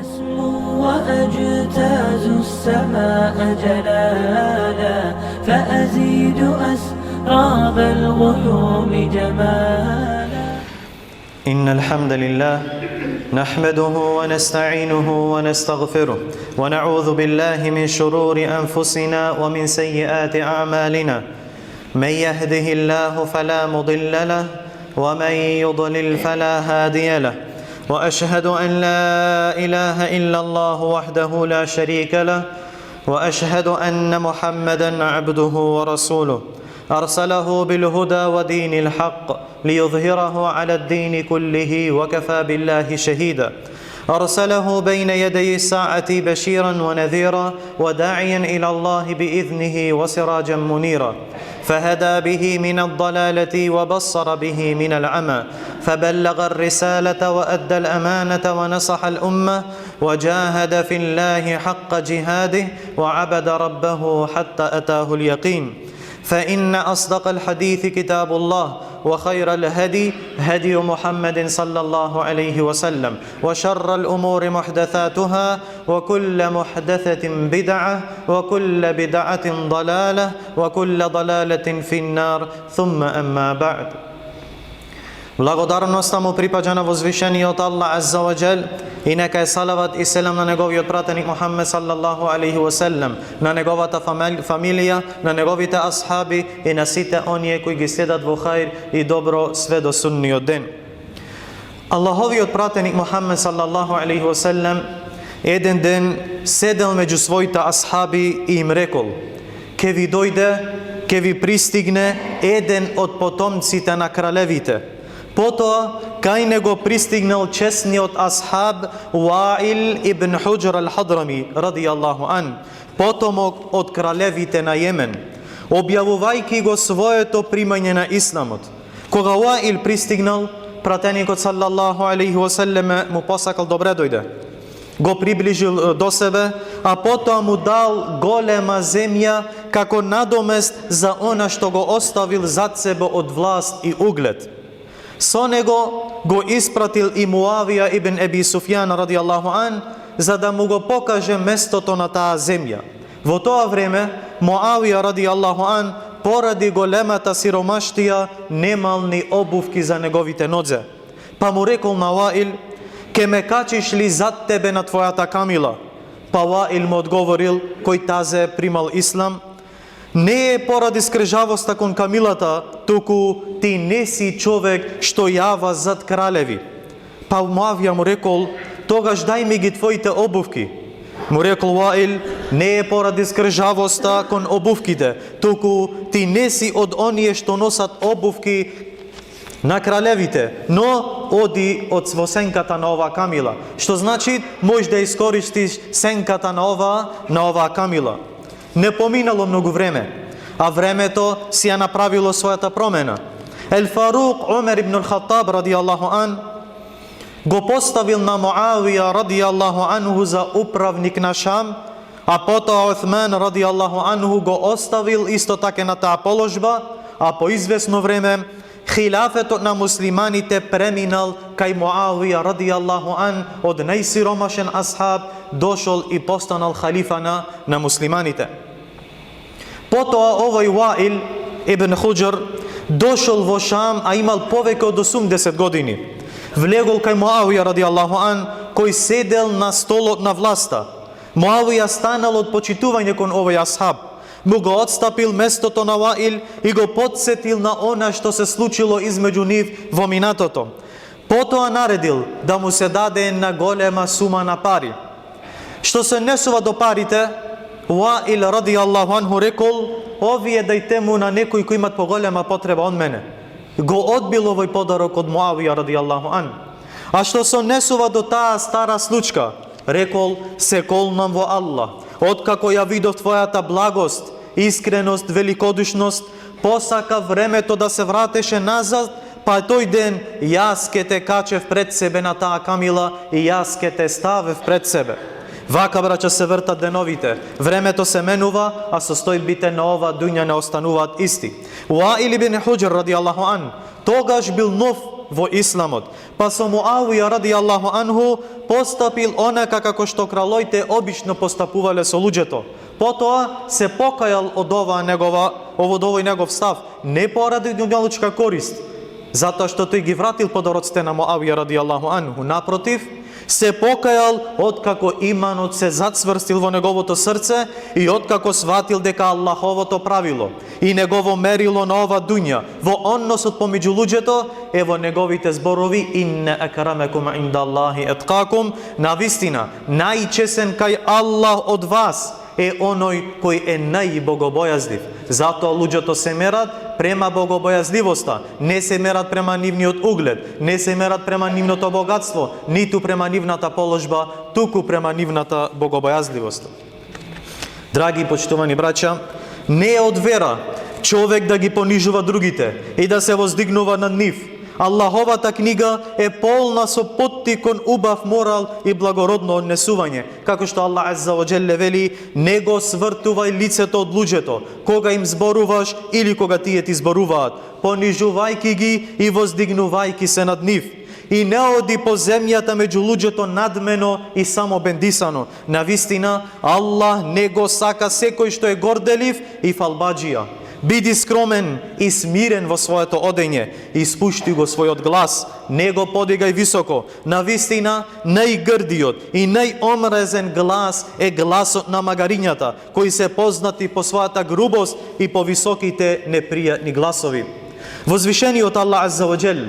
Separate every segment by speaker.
Speaker 1: أسمو وأجتاز السماء جلالا فأزيد أسراب الغيوم جمالا.
Speaker 2: إن الحمد لله نحمده ونستعينه ونستغفره ونعوذ بالله من شرور أنفسنا ومن سيئات أعمالنا. من يهده الله فلا مضل له ومن يضلل فلا هادي له. وأشهد أن لا إله إلا الله وحده لا شريك له وأشهد أن محمدا عبده ورسوله أرسله بالهدى ودين الحق ليظهره على الدين كله وكفى بالله شهيدا. أرسله بين يدي الساعة بشيرا ونذيرا وداعيا إلى الله بإذنه وسراجا منيرا. فهدى به من الضلالة وبصر به من العمى. فبلغ الرسالة وأدى الأمانة ونصح الأمة وجاهد في الله حق جهاده وعبد ربه حتى أتاه اليقين. فإن أصدق الحديث كتاب الله وخير الهدي هدي محمد صلى الله عليه وسلم وشر الأمور محدثاتها وكل محدثة بدعة وكل بدعة ضلالة وكل ضلالة في النار ثم أما بعد. Благодарноста му припаѓа на возвишениот Аллах Азза ва Џел и нека е салават и селам на неговиот пратеник Мухаммед саллаллаху алейхи ва селем, на неговата фамилија, на неговите асхаби и на сите оние кои ги следат во хаир и добро све до судниот ден. Аллаховиот пратеник Мухаммед саллаллаху алейхи ва селем еден ден седел меѓу своите асхаби и им рекол: ке ви дојде, ке ви пристигне еден од потомците на кралевите. Потоа, кај него пристигнал честниот асхаб Уаил ибн Хуџр ал-Хадрами, радијаллаху ан, потомок од кралевите на Јемен, објавувајќи го своето примање на исламот. Кога Уаил пристигнал, пратеникот саллаллаху алейхи ва селлеме му посакал добре дојде. Го приближил до себе, а потоа му дал голема земја како надомест за она што го оставил зад себе од власт и углед. Со него го испратил и Муавија ибн Еби Суфјан радијаллаху ан, за да му го покаже местото на таа земја. Во тоа време Муавија радијаллаху ан поради големата сиромаштија немал ни обувки за неговите нозе. Па му рекол на Уаил: ке ме качиш ли зад тебе на твојата камила? Па Уаил му одговорил, кој тазе примал ислам: не е поради скрежавоста кон камилата, туку ти не си човек што јава зад кралеви. Па Муавија му рекол: тогаш дај ми ги твоите обувки. Му рекол Уаил: не е поради скрежавоста кон обувките, туку ти не си од оние што носат обувки на кралевите, но оди од во сенката на оваа камила. Што значи можеш да искористиш сенката на оваа камила. Не поминало многу време, а времето си ја направило својата промена. Фарук Умер ибн ал-Хаттаб радијаллаху ан го поставил на Муавија радијаллаху анху за управник на Шам, а потоа Уthман радијаллаху анху го оставил исто така на таа положба, а по извесно време хилафетот на муслиманите преминал кај Муавија радијаллаху ан, од најсиромашен асхаб дошол и постанал халифа на муслиманите. Потоа овој Уаил ибн Хуџр дошол во Шам, а имал повеќе од 80 години. Влегол кај Муавија радијаллаху ан, кој седел на столот на власта. Муавија станал од почитување кон овој асхаб. Му го отстапил местото на Уаил и го подсетил на она што се случило измеѓу нив во минатото. Потоа наредил да му се даде една голема сума на пари. Што се несува до парите, Уаил радијаллаху анху рекол: овие дајте му на некој кој имат поголема потреба од мене. Го одбил овој подарок од Муавија радијаллаху ан. А што се несува до таа стара случка, рекол: се колнам во Аллах, откако ја видов твојата благост, искреност, великодушност, посака времето да се вратеше назад, па тој ден јас ке те качев пред себе на таа камила и јас ке те ставев пред себе. Вака, браќа, се вртат деновите. Времето се менува, а состојбите на ова дуња не остануваат исти. Уаил ибн Хуџр радијаллаху ан тогаш бил нов во исламот. Па со Муавија радијаллаху анху постапил онака како што кралоите обично постапувале со луѓето. Потоа се покајал од овој негов став, не поради дуњалучка корист, затоа што тој ги вратил подароците на Муавија радијаллаху анху. Напротив, се покајал откако иманот се зацврстил во неговото срце и откако сватил дека Аллаховото правило и негово мерило на ова дуња во односот помеѓу луѓето е во неговите зборови инна акрамекум индаллахи атқакум, навистина најчесен кај Аллах од вас е оној кој е најбогобојазлив. Затоа луѓето се мерат према богобојазливоста, не се мерат према нивниот углед, не се мерат према нивното богатство, ниту према нивната положба, туку према нивната богобојазливост. Драги и почитувани браќа, не е од вера човек да ги понижува другите и да се воздигнува над нив. Аллаховата книга е полна со поттик кон убав морал и благородно однесување, како што Аллах азза ва џелле вели: не го свртувај лицето од луѓето, кога им зборуваш или кога тие ти зборуваат, понижувајки ги и воздигнувајки се над нив. И не оди по земјата меѓу луѓето надмено и само бендисано. Навистина, Аллах не го сака секој што е горделив и фалбаџија. Биди скромен и смирен во своето одење, испушти го својот глас, не го подигај високо. Навистина, најгрдиот и најомрезен глас е гласот на магарињата, кои се познати по својата грубост и по високите непријатни гласови. Возвишениот Аллах азза ва џел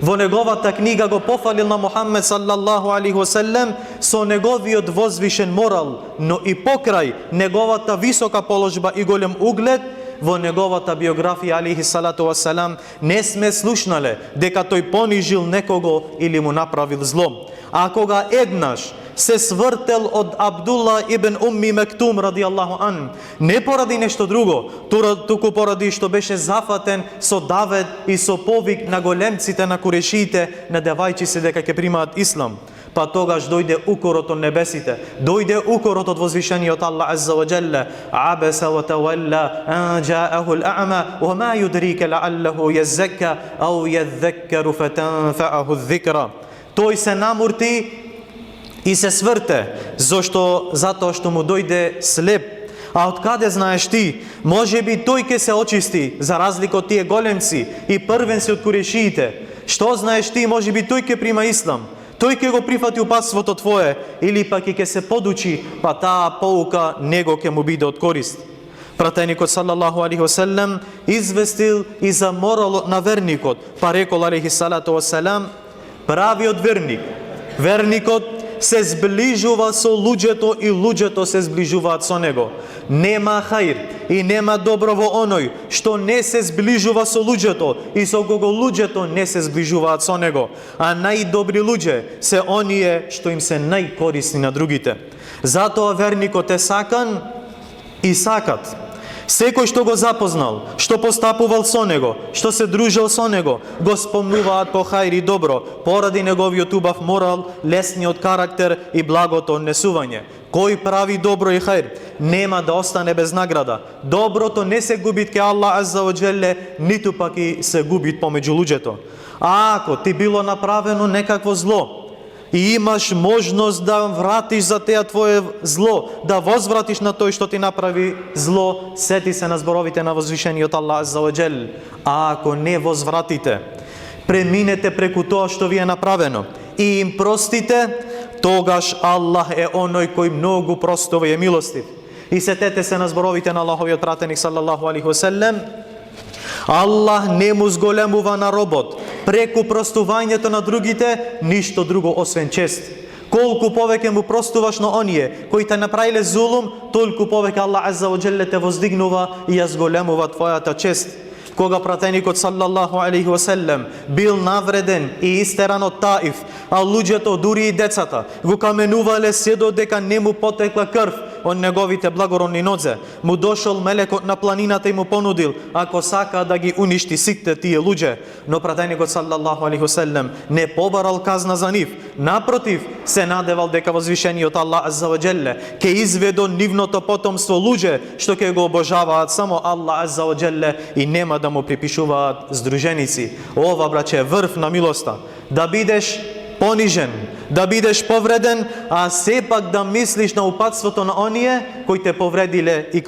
Speaker 2: во неговата книга го пофалил на Мухаммед саллаллаху алейхи ва селем со неговиот возвишен морал, но и покрај неговата висока положба и голем углед, во неговата биографија алейхи салату ва салам не сме слушнале дека тој понижил некого или му направил зло. А кога еднаш се свртел од Абдулла ибн Умми Мектум радијаллаху ан, не поради нешто друго, туку поради што беше зафатен со давет и со повик на големците на курешиите, надевајќи се дека ќе примаат ислам. Па тогаш дојде укорот од небесите, дојде укорот од возвишениот Аллах азза ва џелле: абеса ва тавалла ан џааху ал-а'ма ва ма юдрика лааллаху јаззакка ау јадзаккару фатанфааху ذикра. Тој се намурти и се сврте, затоа што му дојде слеп. А од каде знаеш ти? Може би тој ќе се очисти, за разлика од тие големци и првенци од курешиите. Што знаеш ти? Може би тој ќе прима ислам. Тој ќе го прифати упатството твое, или пак ќе се подучи, па таа поука него ќе му биде од корист. Пратеникот саллаллаху алейхи ва селем известил и за моралот на верникот, па рекол алейхи салату ва салам: правиот верникот се зближува со луѓето и луѓето се зближуваат со него. Нема хаир и нема добро во оној што не се зближува со луѓето и со кого луѓето не се зближуваат со него. А најдобри луѓе се оние што им се најкорисни на другите. Затоа верникот е сакан и сакат. Секој што го запознал, што постапувал со него, што се дружел со него, го спомнуваат по хаир и добро, поради неговиот убав морал, лесниот карактер и благото однесување. Кој прави добро и хаир, нема да остане без награда. Доброто не се губит ке Аллах азза ва џелле, ниту пак и се губит помеѓу луѓето. А ако ти било направено некакво зло, и имаш можност да вратиш за теја твое зло, да возвратиш на тој што ти направи зло, сети се на зборовите на возвишениот Аллах азза ва џел. А ако не возвратите, преминете преку тоа што ви е направено и им простите, тогаш Аллах е оној кој многу простува и е милостив. И сетете се на зборовите на Аллаховиот пратеник саллаллаху алейхи ва селем: Аллах не му зголемува на робот преку простувањето на другите ништо друго освен чест. Колку повеќе му простуваш на оние кои те направиле зулум, толку повеќе Аллах азза ва џелле те воздигнува и ја зголемува твојата чест. Кога пратеникот саллаллаху алейхи ва селем бил навреден и истеран од Таиф, а луѓето, дури и децата, го каменувале се додека не му потекла крв, од неговите благородни нозе. Му дошол мелекот на планината и му понудил, ако сака да ги уништи сите тие луѓе. Но пратеникот саллаллаху алейхи веселем не побарал казна за нив. Напротив, се надевал дека возвишениот Аллах азза ва джелле ќе изведе нивното потомство луѓе што ќе го обожаваат само Аллах азза ва джелле и нема да му припишуваат здруженици. Ова, браќе, е врв на милоста. Да бидеш понижен, да бидеш повреден, а сепак да мислиш на упатството на оние кои те повредиле и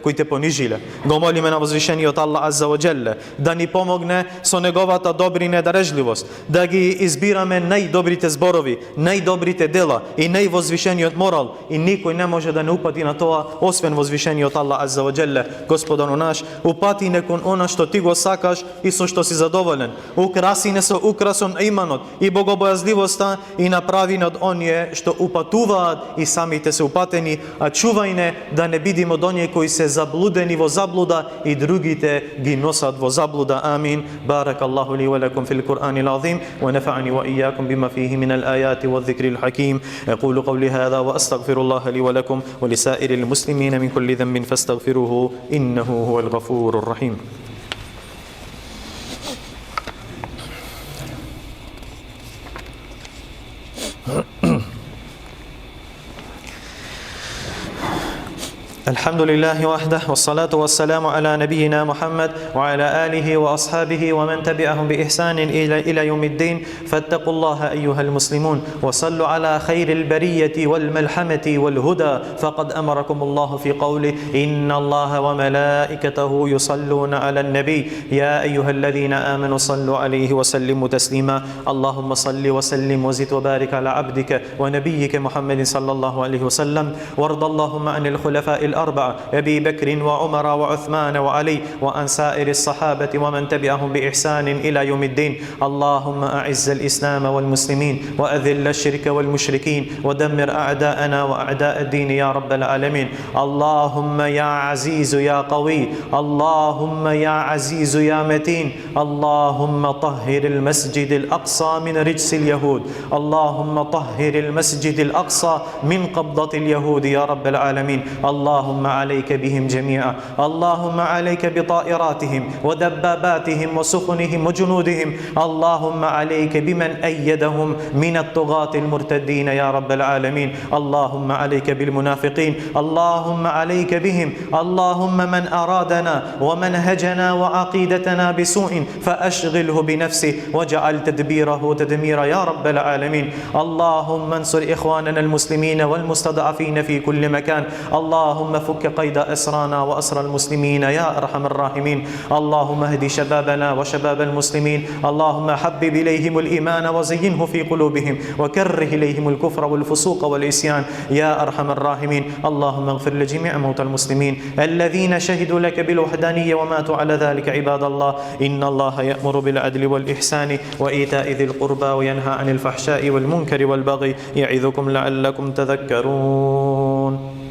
Speaker 2: кои те понижиле. Го молиме на возвишениот Аллах азза ва джелле да ни помогне со неговата добрина и дарежливост, да ги избираме најдобрите зборови, најдобрите дела и највозвишениот морал, и никој не може да не упати на тоа освен возвишениот Аллах азза ва джелле. Господару наш, упати не кон она што ти го сакаш и со што си задоволен. Украси не со украсом иманот и богобојазливоста и направи над оние што упатуваат и самите се упатени, а чувај не да не бидиме од оние кои се заблудени во заблуда и другите ги носат во заблуда. Амин. Баракаллаху ли ва лакум фил Кур'анил азим ва нафa'ани ва iyyakum bima fihi min al-ayati wadh-dhikril hakim. Aqulu qawli hadha wa astaghfirullaha li wa lakum wa li sa'iril muslimina min kulli dhanbin fastaghfiruhu innahu huwal ghafurur rahim. الحمد لله وحده والصلاة والسلام على نبينا محمد وعلى آله وأصحابه ومن تبعهم بإحسان إلى يوم الدين. فاتقوا الله أيها المسلمون وصلوا على خير البرية والملحمة والهدى، فقد أمركم الله في قوله إن الله وملائكته يصلون على النبي يا أيها الذين آمنوا صلوا عليه وسلموا تسليما. اللهم صل وسلم وزد وبارك على عبدك ونبيك محمد صلى الله عليه وسلم، وارض اللهم عن الخلفاء الأربعة أبي بكر وعمر وعثمان وعلي وعن سائر الصحابة ومن تبعهم بإحسان إلى يوم الدين. اللهم أعز الإسلام والمسلمين وأذل الشرك والمشركين ودمر أعداءنا وأعداء الدين يا رب العالمين. اللهم يا عزيز يا قوي، اللهم يا عزيز يا متين، اللهم طهر المسجد الأقصى من رجس اليهود، اللهم طهر المسجد الأقصى من قبضة اليهود يا رب العالمين. اللهم عليك بهم جميعا، اللهم عليك بطائراتهم ودباباتهم وسفنهم وجنودهم، اللهم عليك بمن أيدهم من الطغاة المرتدين يا رب العالمين. اللهم عليك بالمنافقين، اللهم عليك بهم، اللهم من أرادنا ومنهجنا وعقيدتنا بسوء فأشغله بنفسه واجعل تدبيره تدميرا يا رب العالمين. اللهم انصر إخواننا المسلمين والمستضعفين في كل مكان، اللهم فك قيد أسرانا وأسر المسلمين يا أرحم الراحمين. اللهم اهد شبابنا وشباب المسلمين، اللهم حبب إليهم الإيمان وزينه في قلوبهم وكره إليهم الكفر والفسوق والعصيان يا أرحم الراحمين. اللهم اغفر لجميع موتى المسلمين الذين شهدوا لك بالوحدانية وماتوا على ذلك. عباد الله، إن الله يأمر بالعدل والإحسان وإيتاء ذي القربى وينهى عن الفحشاء والمنكر والبغي يعظكم لعلكم تذكرون.